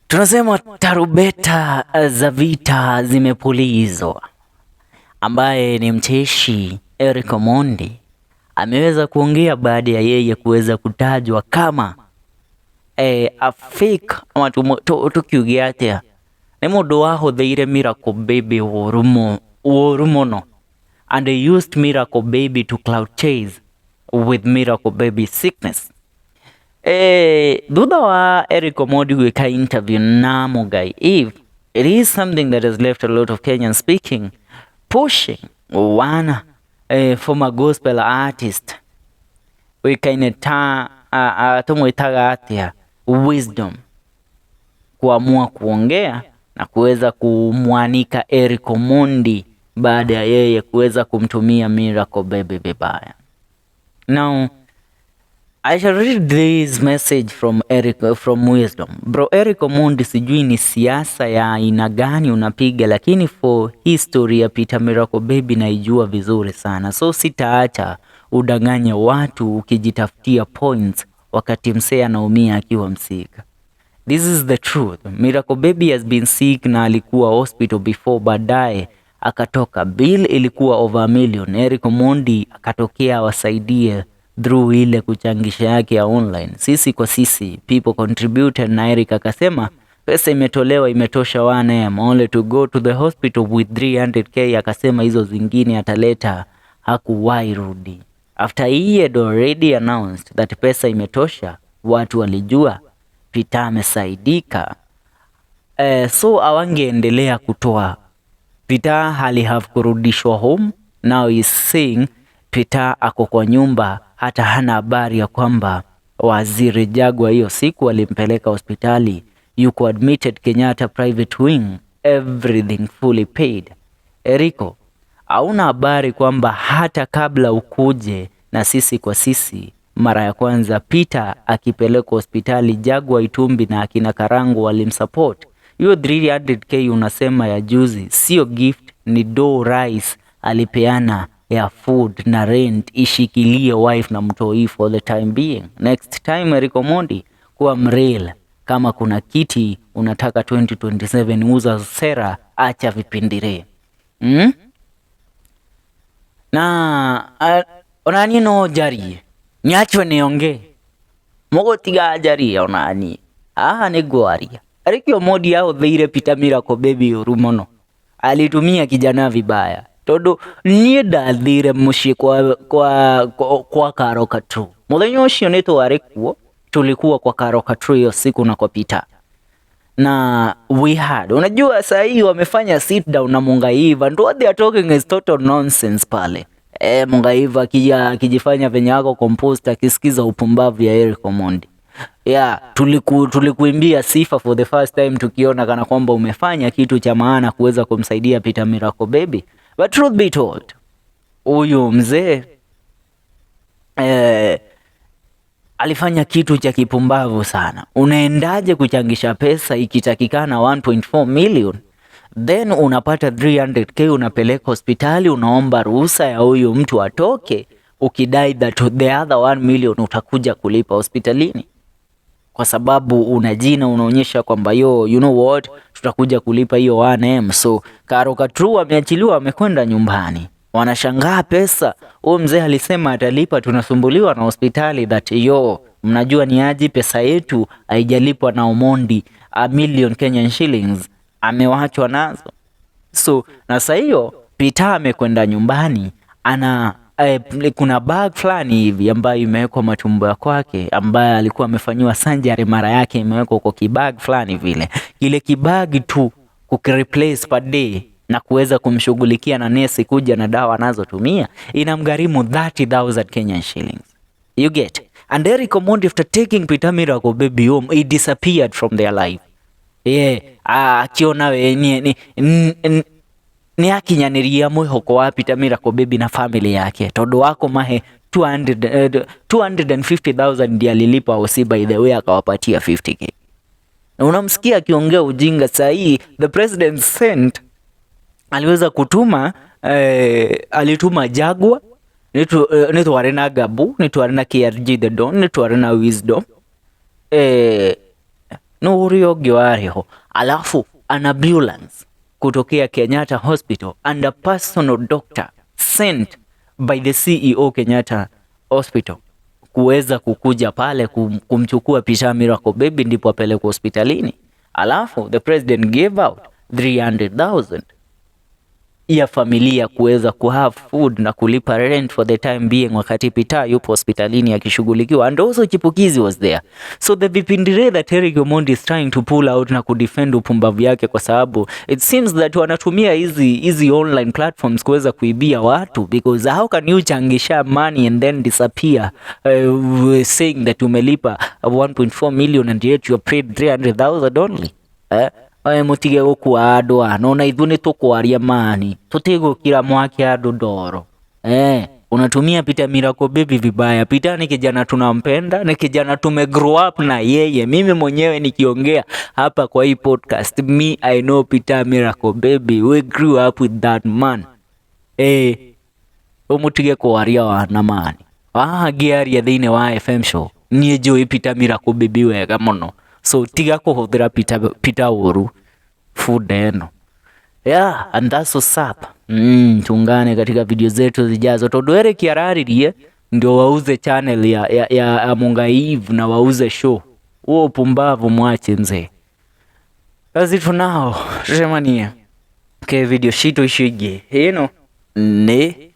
Tunasema tarubeta za vita zimepulizwa. Ambaye ni mcheshi Omondi ameweza kuongea baada ya yeye kuweza kutajwa kama a fake ama tukiugia atia ni mundu wahuthiire Miracle Baby worumono, and they used Miracle Baby to cloud chase with Miracle Baby sickness. Thutha wa Omondi gwika interview na Mugai Eve, it is something that has left a lot of Kenyans speaking, pushing one former gospel artist wikaine tumwitaga atia Wisdom kuamua kuongea na kuweza kumwanika Omondi baada ya yeye kuweza kumtumia Miracle Baby vibaya. Now I shall read this message from Wisdom. Bro, Omondi, sijui ni siasa ya aina gani unapiga, lakini for history ya Peter Miracle Baby naijua vizuri sana. So sitaacha udanganye watu ukijitafutia points wakati msee anaumia akiwa msika. This is the truth. Miracle Baby has been sick na alikuwa hospital before, baadaye akatoka. Bill ilikuwa over $1 million. Omondi akatokea wasaidie through ile kuchangisha yake ya online. Sisi kwa sisi, people contributed, na Eric akasema pesa imetolewa, imetosha 1M only to go to the hospital with 300k. Akasema hizo zingine ataleta, hakuwahi rudi. After he had already announced that pesa imetosha, watu walijua Peter amesaidika. So awangeendelea kutoa. Peter hali have kurudishwa home. Now he's saying Peter ako kwa nyumba, hata hana habari ya kwamba Waziri Jagwa hiyo siku alimpeleka hospitali, yuko admitted Kenyatta private wing, everything fully paid. Eriko, hauna habari kwamba hata kabla ukuje na sisi kwa sisi mara ya kwanza Peter akipeleka hospitali, Jagwa, Itumbi na akina Karangu walimsupport. Hiyo 300k unasema ya juzi sio gift, ni do rice alipeana ya food na rent ishikilie wife na mtoi for the time being. Next time Omondi, kuwa mreal. Kama kuna kiti unataka 2027 uza sera, acha vipindire. Na onani no jari nyachwe neonge mogo tiga jari onani ni gwaria Omondi yao Thire Peter Miracle Baby rumono alitumia kijana vibaya, todo nie ndathire mucii kwa Karoka tu. Muthenya ucio ni twari kuo, tulikuwa kwa Karoka tu hiyo siku na kwa Peter na we had, unajua saa hii wamefanya sit down na Mungaiva, and what they are talking is total nonsense pale. Mungaiva akijifanya venye yako compost akisikiza upumbavu ya Omondi. Tulikuimbia sifa for the first time, tukiona kana kwamba umefanya kitu cha maana kuweza kumsaidia Peter Miracle Baby. But truth be told, huyu mzee alifanya kitu cha kipumbavu sana. Unaendaje kuchangisha pesa ikitakikana 1.4 million, then unapata 300k unapeleka hospitali, unaomba ruhusa ya huyu mtu atoke, ukidai that the other 1 million utakuja kulipa hospitalini, kwa sababu una jina, unaonyesha kwamba you know what, tutakuja kulipa hiyo 1M. So Karoka True ameachiliwa, amekwenda nyumbani. Wanashangaa pesa. Huyo mzee alisema atalipa, tunasumbuliwa na hospitali that mnajua ni aje pesa yetu haijalipwa na Omondi, 1 million Kenyan shillings amewachwa nazo. So na sasa hiyo Peter amekwenda nyumbani, kuna bag fulani hivi ambayo imewekwa matumbo ya kwake, ambayo alikuwa amefanywa surgery, mara yake imewekwa kwa kibag fulani vile. Kile kibag tu kukireplace per day na kuweza kumshughulikia na nesi kuja na dawa anazotumia inamgharimu 30,000 Kenyan shillings. You get? And Omondi, after taking Peter Miracle Baby home, he disappeared from their life. Akiona ni akinyaniria mwihoko wa Peter Miracle Baby na family yake. Todo wako mahe 250,000 ndiye alilipa hosi, by the way akawapatia 50k. Na unamsikia akiongea ujinga. Saa hii the president sent aliweza kutuma alituma Jagwa, nitware na Gabu, nitware na KRG the Don, nitware na Wisdom, no Urea wariho, alafu an ambulance kutokea Kenyatta Hospital and a personal doctor sent by the CEO Kenyatta Hospital kuweza kukuja pale kumchukua Peter Miracle Baby ndipo apelekwe hospitalini. Alafu the president gave out 300,000 ya familia kuweza kuhave food na kulipa rent for the time being wakati Peter yupo hospitalini akishughulikiwa, and also chipukizi was there. So the vipindire that Omondi is trying to pull out na kudefend upumbavu yake, kwa sababu it seems that wanatumia hizi online platforms kuweza kuibia watu, because how can you changisha money and then disappear saying that umelipa 1.4 million and yet you are paid 300,000 only. Mutige gukua andu nona ithu ni tukwaria mani tutigukira mwaki andu ndoro. Unatumia Peter Miracle Baby vibaya. Peter ni kijana tunampenda, ni kijana tumegrow up na yeye. Mimi mwenyewe nikiongea hapa kwa hii podcast, me I know Peter Miracle Baby, we grew up with that man. Umutige kwaria wana mani giaria thiine wa FM show nie njui Peter Miracle Baby wega muno, so tiga kuhuthira Peter uru food eno. Yeah, and that's what's up. Tungane katika video zetu zijazo. Tondu Eric araririe ndio wauze channel ya Mungaivu na wauze show. Huo pumbavu mwache mzee. That's it for now. Remania. Ke video shito ishige. Ne